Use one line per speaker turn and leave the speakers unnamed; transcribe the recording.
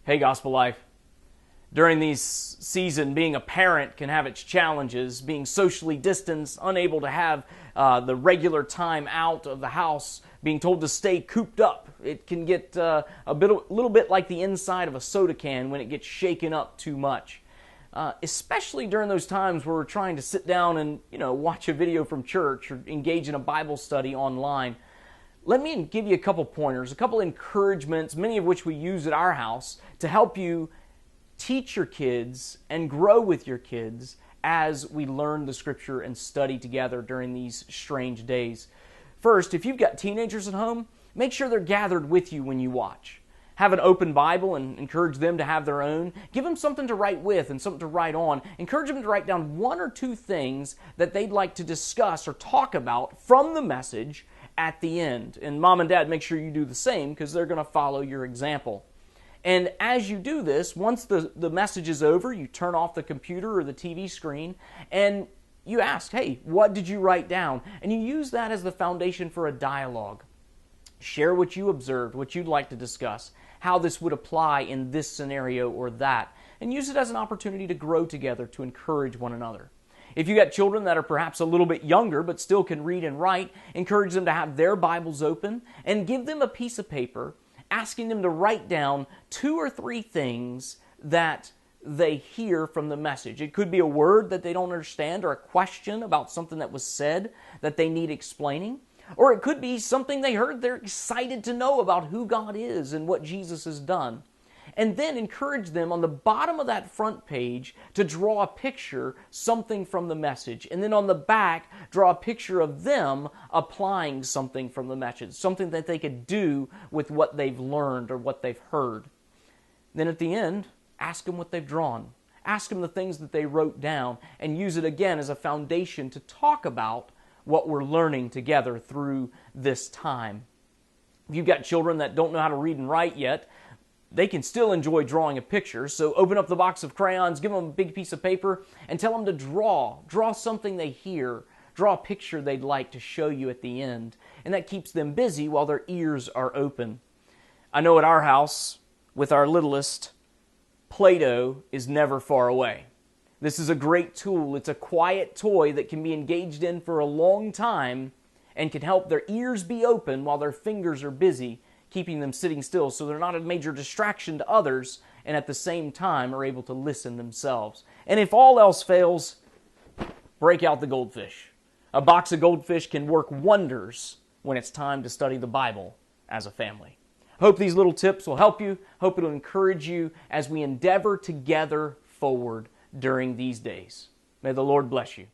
Hey, Gospel Life. During these season, being a parent can have its challenges. Being socially distanced, unable to have the regular time out of the house, being told to stay cooped up. It can get a little bit like the inside of a soda can when it gets shaken up too much. Especially during those times where we're trying to sit down and watch a video from church or engage in a Bible study online. Let me give you a couple pointers, a couple encouragements, many of which we use at our house to help you teach your kids and grow with your kids as we learn the Scripture and study together during these strange days. First, if you've got teenagers at home, make sure they're gathered with you when you watch. Have an open Bible and encourage them to have their own. Give them something to write with and something to write on. Encourage them to write down one or two things that they'd like to discuss or talk about from the message at the end. And mom and dad, make sure you do the same because they're going to follow your example. And as you do this, once the message is over, you turn off the computer or the TV screen and you ask, hey, what did you write down? And you use that as the foundation for a dialogue. Share what you observed, what you'd like to discuss, how this would apply in this scenario or that, and use it as an opportunity to grow together, to encourage one another. If you got children that are perhaps a little bit younger but still can read and write, encourage them to have their Bibles open and give them a piece of paper asking them to write down 2 or 3 things that they hear from the message. It could be a word that they don't understand or a question about something that was said that they need explaining. Or it could be something they heard they're excited to know about who God is and what Jesus has done. And then encourage them on the bottom of that front page to draw a picture, something from the message. And then on the back, draw a picture of them applying something from the message, something that they could do with what they've learned or what they've heard. Then at the end, ask them what they've drawn. Ask them the things that they wrote down and use it again as a foundation to talk about what we're learning together through this time. If you've got children that don't know how to read and write yet, they can still enjoy drawing a picture. So open up the box of crayons, give them a big piece of paper, and tell them to draw. Draw something they hear. Draw a picture they'd like to show you at the end. And that keeps them busy while their ears are open. I know at our house, with our littlest, Play-Doh is never far away. This is a great tool. It's a quiet toy that can be engaged in for a long time and can help their ears be open while their fingers are busy, keeping them sitting still so they're not a major distraction to others and at the same time are able to listen themselves. And if all else fails, break out the goldfish. A box of goldfish can work wonders when it's time to study the Bible as a family. Hope these little tips will help you. Hope it'll encourage you as we endeavor together forward during these days. May the Lord bless you.